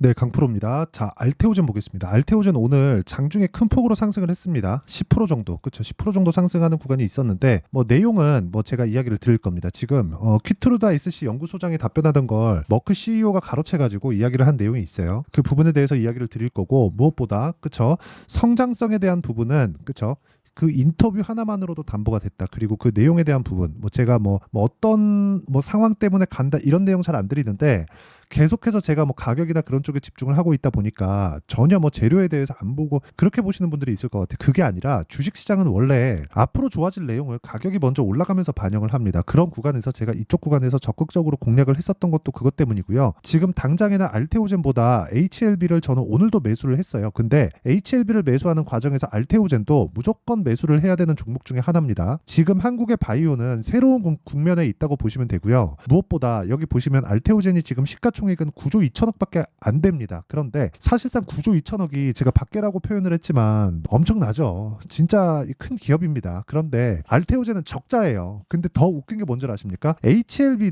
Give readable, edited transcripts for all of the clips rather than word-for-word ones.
네, 강프로입니다. 자, 알테오젠 보겠습니다. 알테오젠 오늘 장중에 큰 폭으로 상승을 했습니다. 10% 정도, 그쵸? 10% 정도 상승하는 구간이 있었는데, 뭐 내용은 뭐 제가 이야기를 드릴 겁니다. 지금 퀴트루다 SC 연구소장이 답변하던 걸 머크 CEO가 가로채가지고 이야기를 한 내용이 있어요. 그 부분에 대해서 이야기를 드릴 거고, 무엇보다, 그쵸? 성장성에 대한 부분은, 그쵸? 그 인터뷰 하나만으로도 담보가 됐다. 그리고 그 내용에 대한 부분, 뭐 제가 뭐 어떤 뭐 상황 때문에 간다 이런 내용 잘 안 드리는데 계속해서 제가 뭐 가격이나 그런 쪽에 집중을 하고 있다 보니까 전혀 뭐 재료에 대해서 안 보고 그렇게 보시는 분들이 있을 것 같아요. 그게 아니라 주식시장은 원래 앞으로 좋아질 내용을 가격이 먼저 올라가면서 반영을 합니다. 그런 구간에서 제가 이쪽 구간에서 적극적으로 공략을 했었던 것도 그것 때문이고요. 지금 당장에는 알테오젠보다 HLB를 저는 오늘도 매수를 했어요. 근데 HLB를 매수하는 과정에서 알테오젠도 무조건 매수를 해야 되는 종목 중에 하나입니다. 지금 한국의 바이오는 새로운 국면에 있다고 보시면 되고요. 무엇보다 여기 보시면 알테오젠이 지금 시가총액은 9조 2천억밖에 안 됩니다. 그런데 사실상 9조 2천억이 제가 밖에라고 표현을 했지만 엄청나죠. 진짜 큰 기업입니다. 그런데 알테오젠은 적자예요. 근데 더 웃긴 게 뭔지 아십니까? HLB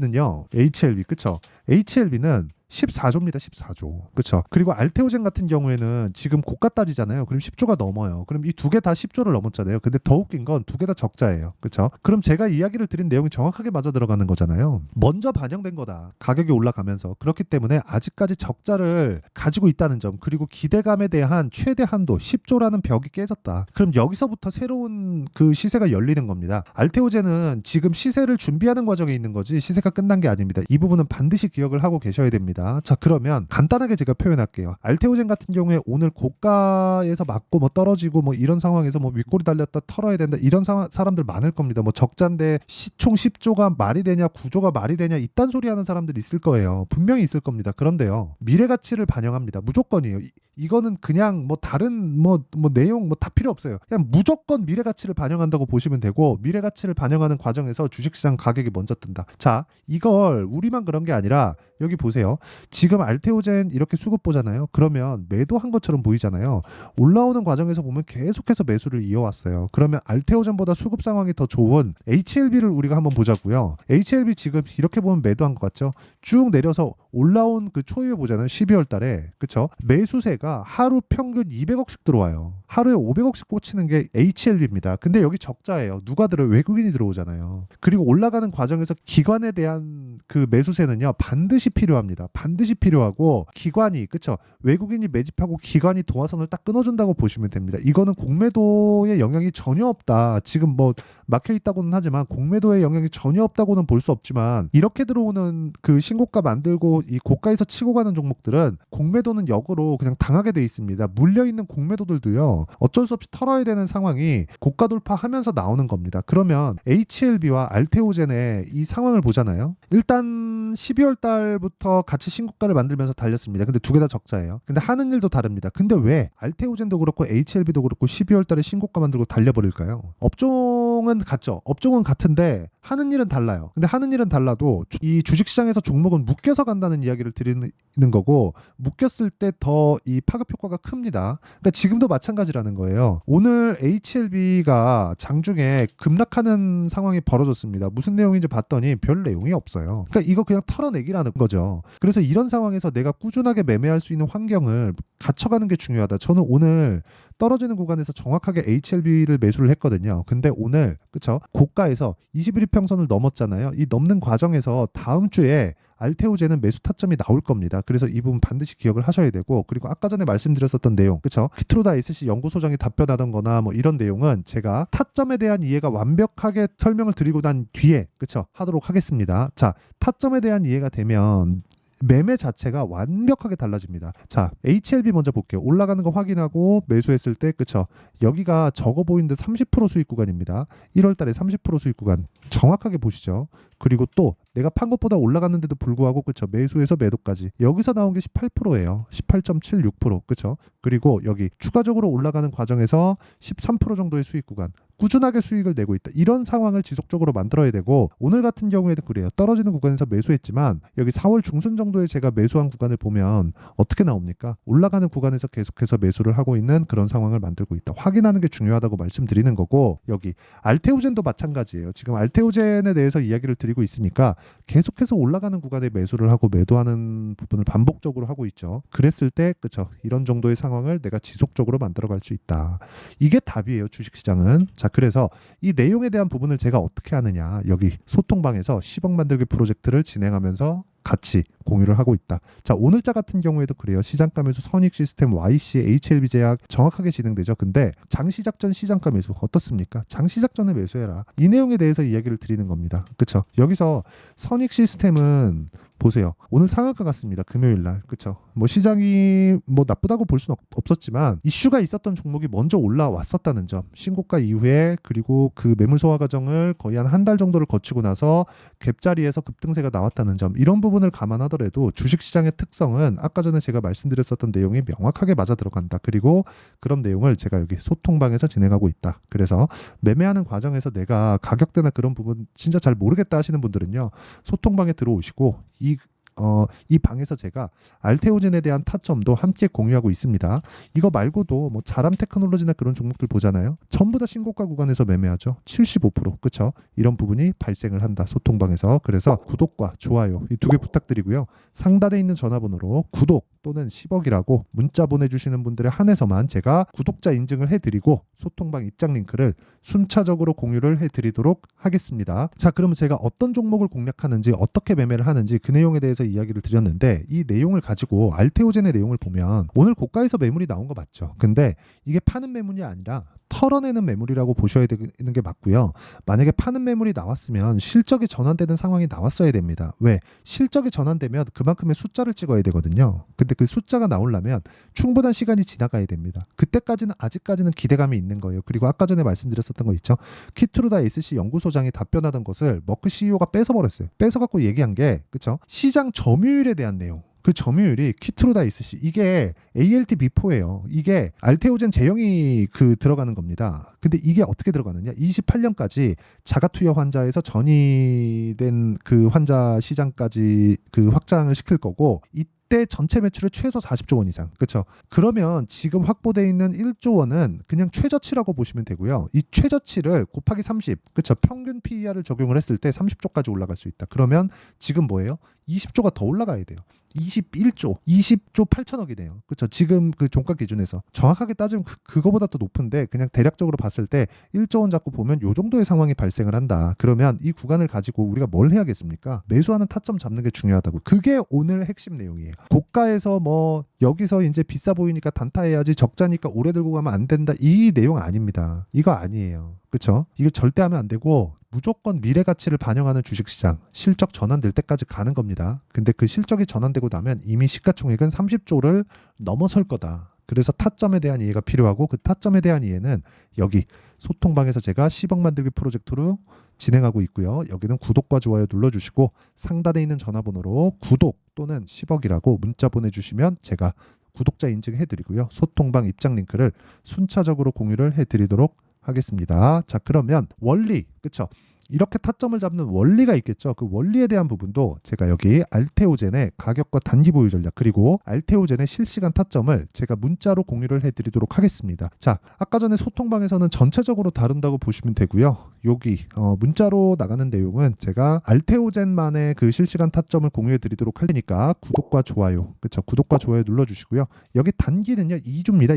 그쵸? HLB는 14조입니다. 14조. 그렇죠. 그리고 알테오젠 같은 경우에는 지금 고가 따지잖아요. 그럼 10조가 넘어요. 그럼 이 두 개 다 10조를 넘었잖아요. 근데 더 웃긴 건 두 개 다 적자예요. 그렇죠? 그럼 제가 이야기를 드린 내용이 정확하게 맞아 들어가는 거잖아요. 먼저 반영된 거다. 가격이 올라가면서. 그렇기 때문에 아직까지 적자를 가지고 있다는 점, 그리고 기대감에 대한 최대 한도 10조라는 벽이 깨졌다. 그럼 여기서부터 새로운 그 시세가 열리는 겁니다. 알테오젠은 지금 시세를 준비하는 과정에 있는 거지 시세가 끝난 게 아닙니다. 이 부분은 반드시 기억을 하고 계셔야 됩니다. 자, 그러면 간단하게 제가 표현할게요. 알테오젠 같은 경우에 오늘 고가에서 맞고 뭐 떨어지고 뭐 이런 상황에서 뭐 윗골이 달렸다 털어야 된다 이런 사람들 많을 겁니다. 뭐 적자인데 시총 10조가 말이 되냐 9조가 말이 되냐 이딴 소리 하는 사람들이 있을 거예요. 분명히 있을 겁니다. 그런데요. 미래 가치를 반영합니다. 무조건이에요. 이거는 그냥 뭐 다른 뭐 내용 뭐 다 필요 없어요. 그냥 무조건 미래 가치를 반영한다고 보시면 되고 미래 가치를 반영하는 과정에서 주식시장 가격이 먼저 뜬다. 자, 이걸 우리만 그런 게 아니라 여기 보세요. 지금 알테오젠 이렇게 수급 보잖아요. 그러면 매도한 것처럼 보이잖아요. 올라오는 과정에서 보면 계속해서 매수를 이어왔어요. 그러면 알테오젠보다 수급 상황이 더 좋은 HLB를 우리가 한번 보자고요. HLB 지금 이렇게 보면 매도한 것 같죠? 쭉 내려서 올라온 그 초입에 보잖아요. 12월 달에. 그쵸? 매수세가 하루 평균 200억씩 들어와요. 하루에 500억씩 꽂히는 게 HLB입니다. 근데 여기 적자예요. 누가 들어요? 외국인이 들어오잖아요. 그리고 올라가는 과정에서 기관에 대한 그 매수세는요. 반드시 필요합니다. 반드시 필요하고 기관이 그쵸? 외국인이 매집하고 기관이 도화선을 딱 끊어준다고 보시면 됩니다. 이거는 공매도의 영향이 전혀 없다. 지금 뭐 막혀 있다고는 하지만 공매도의 영향이 전혀 없다고는 볼 수 없지만 이렇게 들어오는 그 신고가 만들고 이 고가에서 치고 가는 종목들은 공매도는 역으로 그냥 당하게 돼 있습니다. 물려있는 공매도들도요. 어쩔 수 없이 털어야 되는 상황이 고가 돌파하면서 나오는 겁니다. 그러면 HLB와 알테오젠의 이 상황을 보잖아요. 일단 12월 달부터 같이 신고가를 만들면서 달렸습니다. 근데 두 개 다 적자예요. 근데 하는 일도 다릅니다. 근데 왜 알테오젠도 그렇고 HLB도 그렇고 12월 달에 신고가 만들고 달려버릴까요? 업종은 같죠. 업종은 같은데 하는 일은 달라요. 근데 하는 일은 달라도 이 주식시장에서 종목은 묶여서 간다는 이야기를 드리는 거고 묶였을 때 더 이 파급 효과가 큽니다. 그러니까 지금도 마찬가지라는 거예요. 오늘 HLB가 장중에 급락하는 상황이 벌어졌습니다. 무슨 내용인지 봤더니 별 내용이 없어요. 그러니까 이거 그냥 털어내기라는 거죠. 그래서 이런 상황에서 내가 꾸준하게 매매할 수 있는 환경을 갖춰가는 게 중요하다. 저는 오늘 떨어지는 구간에서 정확하게 HLB를 매수를 했거든요. 근데 오늘 그쵸? 고가에서 21일평선을 넘었잖아요. 이 넘는 과정에서 다음 주에 알테오젠은 매수 타점이 나올 겁니다. 그래서 이 부분 반드시 기억을 하셔야 되고 그리고 아까 전에 말씀드렸었던 내용 그쵸? 퀴트루다 SC 연구소장이 답변하던 거나 뭐 이런 내용은 제가 타점에 대한 이해가 완벽하게 설명을 드리고 난 뒤에 그쵸? 하도록 하겠습니다. 자, 타점에 대한 이해가 되면 매매 자체가 완벽하게 달라집니다. 자, HLB 먼저 볼게요. 올라가는 거 확인하고 매수했을 때 그쵸? 여기가 적어 보이는데 30% 수익 구간입니다. 1월 달에 30% 수익 구간 정확하게 보시죠. 그리고 또 내가 판 것보다 올라갔는데도 불구하고 그쵸? 매수에서 매도까지 여기서 나온 게 18%예요. 18.76% 그쵸? 그리고 여기 추가적으로 올라가는 과정에서 13% 정도의 수익 구간 꾸준하게 수익을 내고 있다. 이런 상황을 지속적으로 만들어야 되고 오늘 같은 경우에도 그래요. 떨어지는 구간에서 매수했지만 여기 4월 중순 정도에 제가 매수한 구간을 보면 어떻게 나옵니까? 올라가는 구간에서 계속해서 매수를 하고 있는 그런 상황을 만들고 있다. 확인하는 게 중요하다고 말씀드리는 거고 여기 알테오젠도 마찬가지예요. 지금 알테오젠에 대해서 이야기를 드리고 드리고 있으니까 계속해서 올라가는 구간에 매수를 하고 매도하는 부분을 반복적으로 하고 있죠. 그랬을 때 그쵸, 이런 정도의 상황을 내가 지속적으로 만들어갈 수 있다. 이게 답이에요, 주식시장은. 자, 그래서 이 내용에 대한 부분을 제가 어떻게 하느냐, 여기 소통방에서 10억 만들기 프로젝트를 진행하면서 같이 공유를 하고 있다. 자, 오늘자 같은 경우에도 그래요. 시장가 매수 선익 시스템 YC, HLB 제약 정확하게 진행되죠. 근데 장시작 전 시장가 매수 어떻습니까? 장시작 전에 매수해라. 이 내용에 대해서 이야기를 드리는 겁니다. 그쵸? 여기서 선익 시스템은 보세요. 오늘 상한가 같습니다. 금요일 날. 그쵸? 뭐 시장이 뭐 나쁘다고 볼 수는 없었지만 이슈가 있었던 종목이 먼저 올라왔었다는 점. 신고가 이후에 그리고 그 매물 소화 과정을 거의 한 달 정도를 거치고 나서 갭자리에서 급등세가 나왔다는 점. 이런 부분을 감안하더라도 주식시장의 특성은 아까 전에 제가 말씀드렸었던 내용이 명확하게 맞아 들어간다. 그리고 그런 내용을 제가 여기 소통방에서 진행하고 있다. 그래서 매매하는 과정에서 내가 가격대나 그런 부분 진짜 잘 모르겠다 하시는 분들은요. 소통방에 들어오시고 이 방에서 제가 알테오젠에 대한 타점도 함께 공유하고 있습니다. 이거 말고도 뭐 자람 테크놀로지나 그런 종목들 보잖아요. 전부 다 신고가 구간에서 매매하죠. 75%. 그쵸? 이런 부분이 발생을 한다. 소통방에서. 그래서 구독과 좋아요 이 두 개 부탁드리고요. 상단에 있는 전화번호로 구독 또는 10억이라고 문자 보내주시는 분들에 한해서만 제가 구독자 인증을 해드리고 소통방 입장 링크를 순차적으로 공유를 해드리도록 하겠습니다. 자, 그러면 제가 어떤 종목을 공략하는지 어떻게 매매를 하는지 그 내용에 대해서 이야기를 드렸는데 이 내용을 가지고 알테오젠의 내용을 보면 오늘 고가에서 매물이 나온 거 맞죠? 근데 이게 파는 매물이 아니라 털어내는 매물이라고 보셔야 되는 게 맞고요. 만약에 파는 매물이 나왔으면 실적이 전환되는 상황이 나왔어야 됩니다. 왜? 실적이 전환되면 그만큼의 숫자를 찍어야 되거든요. 근데 그 숫자가 나오려면 충분한 시간이 지나가야 됩니다. 그때까지는 아직까지는 기대감이 있는 거예요. 그리고 아까 전에 말씀드렸었던 거 있죠. 키트루다 SC 연구소장이 답변하던 것을 머크 CEO가 뺏어버렸어요. 뺏어갖고 얘기한 게 그쵸? 시장 점유율에 대한 내용. 그 점유율이 키트루다 SC 이게 ALT B4예요. 이게 알테오젠 제형이 들어가는 겁니다. 근데 이게 어떻게 들어가느냐? 28년까지 자가투여 환자에서 전이된 그 환자 시장까지 확장을 시킬 거고 이때 전체 매출의 최소 40조 원 이상. 그렇죠? 그러면 지금 확보되어 있는 1조 원은 그냥 최저치라고 보시면 되고요. 이 최저치를 곱하기 30. 그렇죠? 평균 PER을 적용을 했을 때 30조까지 올라갈 수 있다. 그러면 지금 뭐예요? 20조가 더 올라가야 돼요. 20조 8천억이네요. 그렇죠? 지금 그 종가 기준에서 정확하게 따지면 그거보다 더 높은데 그냥 대략적으로 봤을 때 1조 원 잡고 보면 요 정도의 상황이 발생을 한다. 그러면 이 구간을 가지고 우리가 뭘 해야겠습니까? 매수하는 타점 잡는 게 중요하다고. 그게 오늘 핵심 내용이에요. 고가에서 뭐 여기서 이제 비싸 보이니까 단타해야지 적자니까 오래 들고 가면 안 된다. 이 내용 아닙니다. 이거 아니에요. 그렇죠? 이거 절대 하면 안 되고 무조건 미래 가치를 반영하는 주식시장 실적 전환될 때까지 가는 겁니다. 근데 그 실적이 전환되고 나면 이미 시가총액은 30조를 넘어설 거다. 그래서 타점에 대한 이해가 필요하고 그 타점에 대한 이해는 여기 소통방에서 제가 10억 만들기 프로젝트로 진행하고 있고요. 여기는 구독과 좋아요 눌러주시고 상단에 있는 전화번호로 구독 또는 10억이라고 문자 보내주시면 제가 구독자 인증해드리고요. 소통방 입장 링크를 순차적으로 공유를 해드리도록 하겠습니다. 자, 그러면 원리, 그쵸? 이렇게 타점을 잡는 원리가 있겠죠. 그 원리에 대한 부분도 제가 여기 알테오젠의 가격과 단기 보유 전략 그리고 알테오젠의 실시간 타점을 제가 문자로 공유를 해드리도록 하겠습니다. 자, 아까 전에 소통방에서는 전체적으로 다룬다고 보시면 되고요. 여기 문자로 나가는 내용은 제가 알테오젠만의 그 실시간 타점을 공유해드리도록 할 테니까 구독과 좋아요, 그쵸? 구독과 좋아요 눌러주시고요. 여기 단기는요 2주입니다.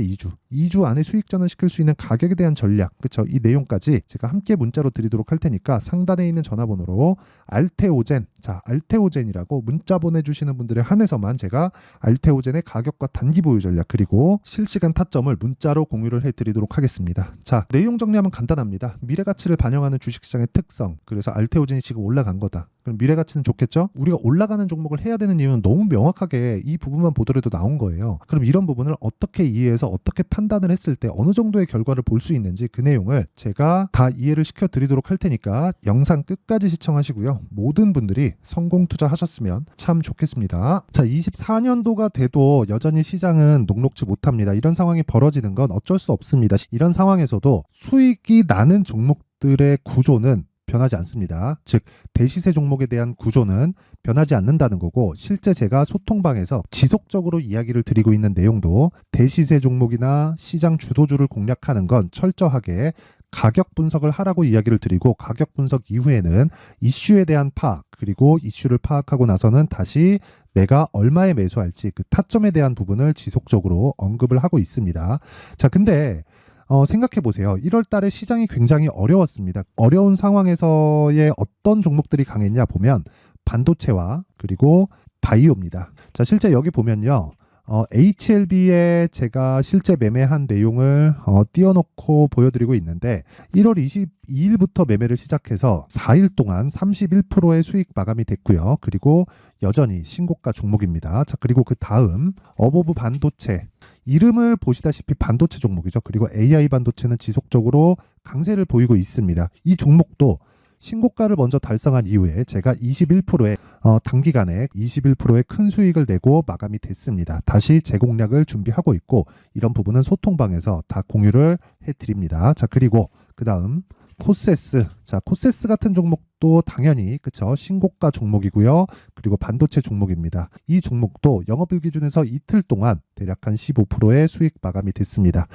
2주 안에 수익 전환시킬 수 있는 가격에 대한 전략, 그쵸? 이 내용까지 제가 함께 문자로 드리도록 할 테니까 상단에 있는 전화번호로 알테오젠, 자 알테오젠이라고 문자 보내주시는 분들에 한해서만 제가 알테오젠의 가격과 단기 보유 전략 그리고 실시간 타점을 문자로 공유를 해드리도록 하겠습니다. 자, 내용 정리하면 간단합니다. 미래 가치를 반영하는 주식시장의 특성. 그래서 알테오젠이 지금 올라간 거다. 그럼 미래 가치는 좋겠죠? 우리가 올라가는 종목을 해야 되는 이유는 너무 명확하게 이 부분만 보더라도 나온 거예요. 그럼 이런 부분을 어떻게 이해해서 어떻게 판단을 했을 때 어느 정도의 결과를 볼 수 있는지 그 내용을 제가 다 이해를 시켜드리도록 할 테니까 영상 끝까지 시청하시고요. 모든 분들이 성공 투자하셨으면 참 좋겠습니다. 자, 24년도가 돼도 여전히 시장은 녹록지 못합니다. 이런 상황이 벌어지는 건 어쩔 수 없습니다. 이런 상황에서도 수익이 나는 종목들의 구조는 변하지 않습니다. 즉 대시세 종목에 대한 구조는 변하지 않는다는 거고 실제 제가 소통방에서 지속적으로 이야기를 드리고 있는 내용도 대시세 종목이나 시장 주도주를 공략하는 건 철저하게 가격 분석을 하라고 이야기를 드리고, 가격 분석 이후에는 이슈에 대한 파악, 그리고 이슈를 파악하고 나서는 다시 내가 얼마에 매수할지 그 타점에 대한 부분을 지속적으로 언급을 하고 있습니다. 자, 근데 생각해 보세요. 1월 달에 시장이 굉장히 어려웠습니다. 어려운 상황에서의 어떤 종목들이 강했냐 보면 반도체와 그리고 바이오입니다. 자, 실제 여기 보면요. HLB에 제가 실제 매매한 내용을 띄워놓고 보여드리고 있는데, 1월 22일부터 매매를 시작해서 4일 동안 31%의 수익 마감이 됐고요. 그리고 여전히 신고가 종목입니다. 자, 그리고 그 다음 어보브 반도체, 이름을 보시다시피 반도체 종목이죠. 그리고 AI 반도체는 지속적으로 강세를 보이고 있습니다. 이 종목도 신고가를 먼저 달성한 이후에 제가 21%의 단기간에 21%의 큰 수익을 내고 마감이 됐습니다. 다시 재공략을 준비하고 있고, 이런 부분은 소통방에서 다 공유를 해드립니다. 자, 그리고 그 다음 코세스. 자, 코세스 같은 종목도 당연히 그쵸, 신고가 종목이고요. 그리고 반도체 종목입니다. 이 종목도 영업일 기준에서 이틀 동안 대략 한 15%의 수익 마감이 됐습니다.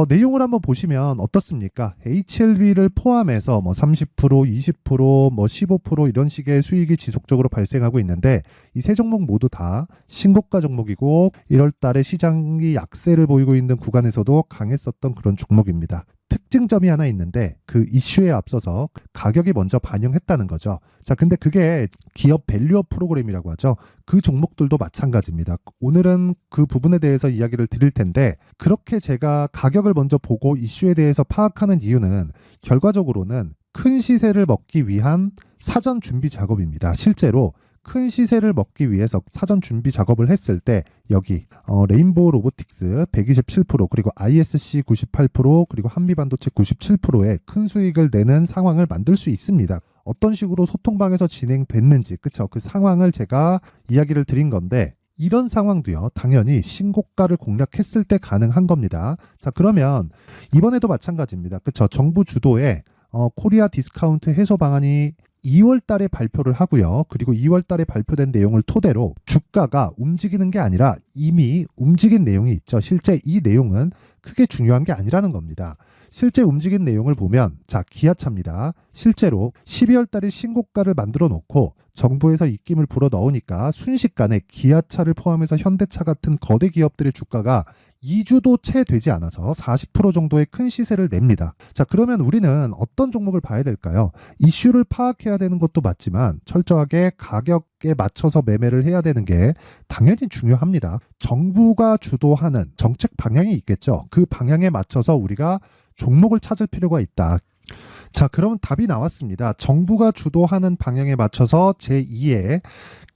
내용을 한번 보시면 어떻습니까? HLB를 포함해서 뭐 30%, 20%, 뭐 15% 이런 식의 수익이 지속적으로 발생하고 있는데, 이 세 종목 모두 다 신고가 종목이고 1월 달에 시장이 약세를 보이고 있는 구간에서도 강했었던 그런 종목입니다. 특징점이 하나 있는데, 그 이슈에 앞서서 가격이 먼저 반영했다는 거죠. 자, 근데 그게 기업 밸류업 프로그램이라고 하죠. 그 종목들도 마찬가지입니다. 오늘은 그 부분에 대해서 이야기를 드릴 텐데, 그렇게 제가 가격을 먼저 보고 이슈에 대해서 파악하는 이유는 결과적으로는 큰 시세를 먹기 위한 사전 준비 작업입니다. 실제로 큰 시세를 먹기 위해서 사전 준비 작업을 했을 때 여기 레인보우 로보틱스 127%, 그리고 ISC 98%, 그리고 한미반도체 97%의 큰 수익을 내는 상황을 만들 수 있습니다. 어떤 식으로 소통방에서 진행됐는지, 그쵸? 그 상황을 제가 이야기를 드린 건데, 이런 상황도요, 당연히 신고가를 공략했을 때 가능한 겁니다. 자, 그러면 이번에도 마찬가지입니다. 그쵸? 정부 주도의 코리아 디스카운트 해소 방안이 2월 달에 발표를 하고요. 그리고 2월 달에 발표된 내용을 토대로 주가가 움직이는 게 아니라 이미 움직인 내용이 있죠. 실제 이 내용은 크게 중요한 게 아니라는 겁니다. 실제 움직인 내용을 보면, 자, 기아차입니다. 실제로 12월 달에 신고가를 만들어 놓고 정부에서 입김을 불어 넣으니까 순식간에 기아차를 포함해서 현대차 같은 거대 기업들의 주가가 2주도 채 되지 않아서 40% 정도의 큰 시세를 냅니다. 자, 그러면 우리는 어떤 종목을 봐야 될까요? 이슈를 파악해야 되는 것도 맞지만 철저하게 가격에 맞춰서 매매를 해야 되는 게 당연히 중요합니다. 정부가 주도하는 정책 방향이 있겠죠. 그 방향에 맞춰서 우리가 종목을 찾을 필요가 있다. 자, 그러면 답이 나왔습니다. 정부가 주도하는 방향에 맞춰서 제2의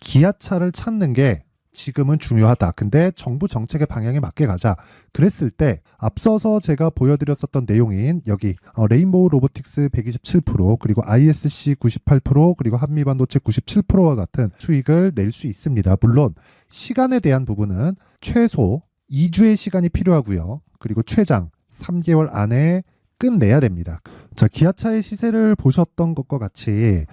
기아차를 찾는 게 지금은 중요하다. 근데 정부 정책의 방향에 맞게 가자. 그랬을 때 앞서서 제가 보여드렸었던 내용인 여기 레인보우 로보틱스 127%, 그리고 ISC 98%, 그리고 한미반도체 97%와 같은 수익을 낼 수 있습니다. 물론 시간에 대한 부분은 최소 2주의 시간이 필요하고요. 그리고 최장 3개월 안에 끝내야 됩니다. 자, 기아차의 시세를 보셨던 것과 같이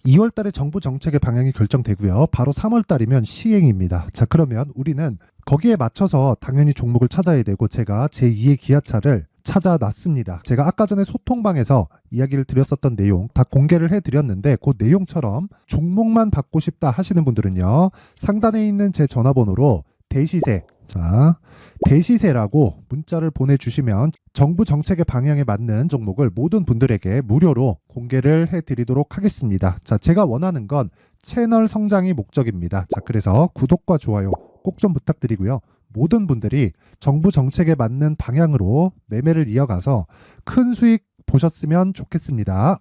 2월 달에 정부 정책의 방향이 결정되고요. 바로 3월 달이면 시행입니다. 자, 그러면 우리는 거기에 맞춰서 당연히 종목을 찾아야 되고, 제가 제2의 기아차를 찾아놨습니다. 제가 아까 전에 소통방에서 이야기를 드렸었던 내용 다 공개를 해드렸는데, 그 내용처럼 종목만 받고 싶다 하시는 분들은요, 상단에 있는 제 전화번호로 대시세, 자, 대시세라고 문자를 보내주시면 정부 정책의 방향에 맞는 종목을 모든 분들에게 무료로 공개를 해드리도록 하겠습니다. 자, 제가 원하는 건 채널 성장이 목적입니다. 자, 그래서 구독과 좋아요 꼭 좀 부탁드리고요. 모든 분들이 정부 정책에 맞는 방향으로 매매를 이어가서 큰 수익 보셨으면 좋겠습니다.